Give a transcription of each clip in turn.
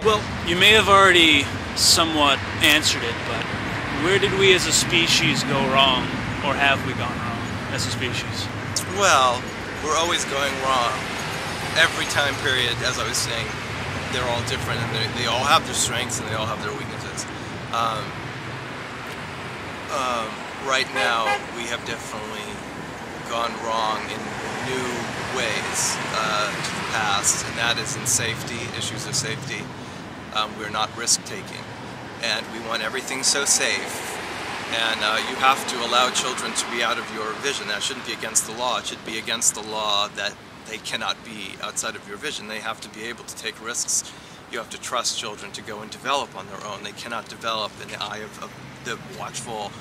Well, you may have already somewhat answered it, but where did we as a species go wrong, or have we gone wrong as a species? Well, we're always going wrong. Every time period, as I was saying, they're all different, and they all have their strengths and they all have their weaknesses. Right now, we have definitely gone wrong in new ways to the past, and that is in safety, issues of safety. We're not risk-taking, and we want everything so safe. And you have to allow children to be out of your vision. That shouldn't be against the law. It should be against the law that they cannot be outside of your vision. They have to be able to take risks. You have to trust children to go and develop on their own. They cannot develop in the eye of the watchful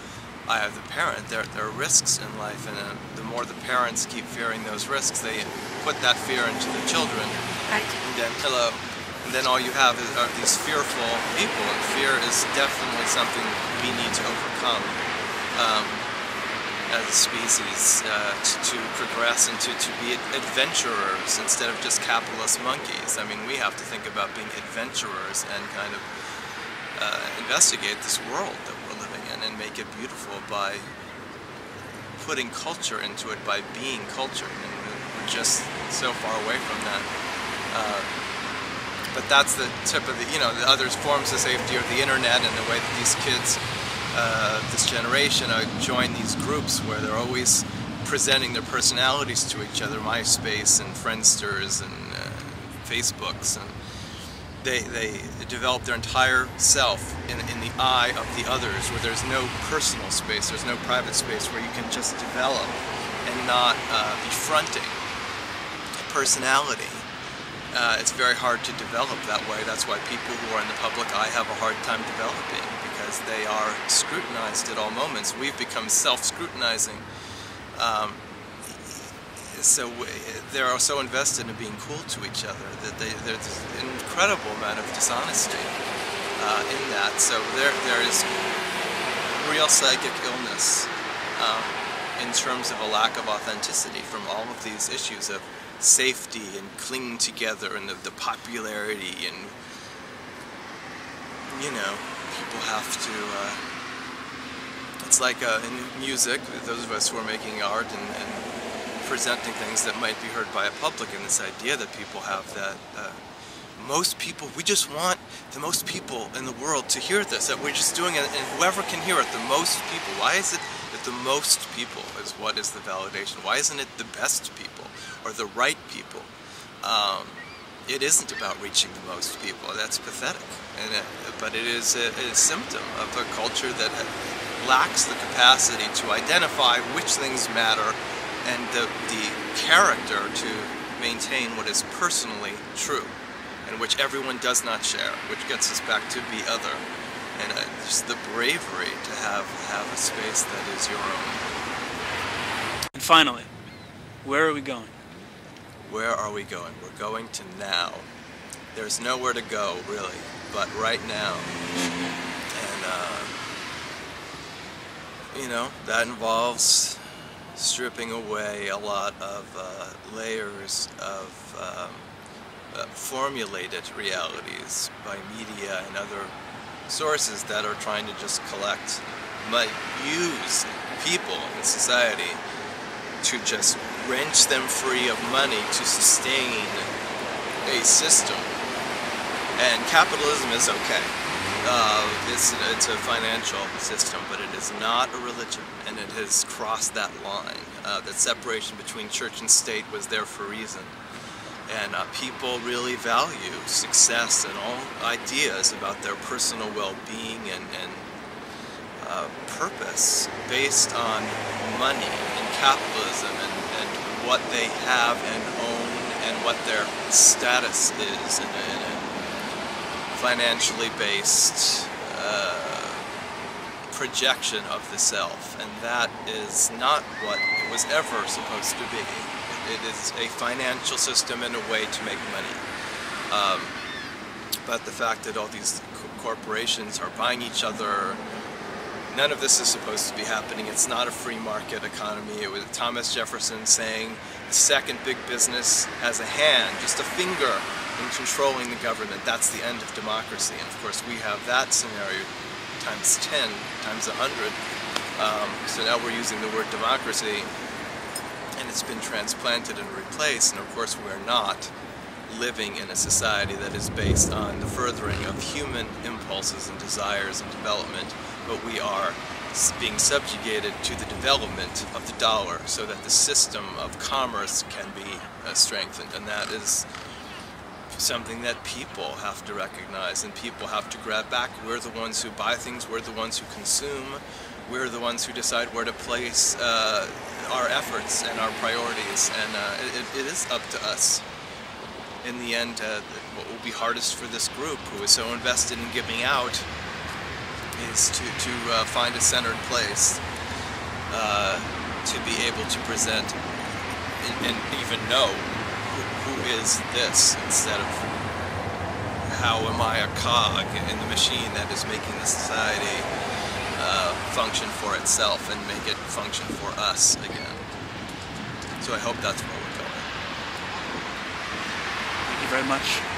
eye of the parent. There are risks in life, and the more the parents keep fearing those risks, they put that fear into the children. Right. And then all you have are these fearful people, and fear is definitely something we need to overcome as a species to progress and to be adventurers instead of just capitalist monkeys. I mean, we have to think about being adventurers and kind of investigate this world that we're living in and make it beautiful by putting culture into it, by being culture. And we're just so far away from that. But that's the tip of the, the other forms of safety are the internet and the way that these kids, this generation, join these groups where they're always presenting their personalities to each other, MySpace and Friendsters and Facebooks, and they develop their entire self in the eye of the others, where there's no personal space, there's no private space where you can just develop and not be fronting a personality. It's very hard to develop that way. That's why people who are in the public eye have a hard time developing, because they are scrutinized at all moments. We've become self-scrutinizing. So they're so invested in being cool to each other that there's an incredible amount of dishonesty in that. So there is real psychic illness in terms of a lack of authenticity from all of these issues of safety and clinging together and the popularity, and people have to it's like in music, those of us who are making art and presenting things that might be heard by a public, and this idea that people have that most people, we just want the most people in the world to hear this, that we're just doing it, and whoever can hear it, the most people. Why is it that the most people is what is the validation? Why isn't it the best people or the right people? It isn't about reaching the most people. That's pathetic, but it is a symptom of a culture that lacks the capacity to identify which things matter and the character to maintain what is personally true, and which everyone does not share, which gets us back to the other, and just the bravery to have a space that is your own. And finally, where are we going? Where are we going? We're going to now. There's nowhere to go, really, but right now. And, that involves stripping away a lot of layers of formulated realities by media and other sources that are trying to just collect, might use people in society to just wrench them free of money to sustain a system. And capitalism is okay. It's a financial system, but it is not a religion, and it has crossed that line. That separation between church and state was there for a reason. And people really value success and all ideas about their personal well-being and purpose based on money and capitalism and what they have and own and what their status is in a financially based projection of the self, and that is not what it was ever supposed to be. It is a financial system and a way to make money. But the fact that all these corporations are buying each other, none of this is supposed to be happening. It's not a free market economy. It was Thomas Jefferson saying the second big business has a hand, just a finger in controlling the government, that's the end of democracy. And of course we have that scenario times 10, times 100. So now we're using the word democracy, and it's been transplanted and replaced, and of course we're not living in a society that is based on the furthering of human impulses and desires and development, but we are being subjugated to the development of the dollar so that the system of commerce can be strengthened. And that is something that people have to recognize and people have to grab back. We're the ones who buy things, we're the ones who consume, we're the ones who decide where to place our efforts and our priorities, and it is up to us. In the end, what will be hardest for this group who is so invested in giving out is to find a centered place to be able to present and even know who is this, instead of how am I a cog in the machine that is making the society function for itself and make it function for us again. So I hope that's where we're going. Thank you very much.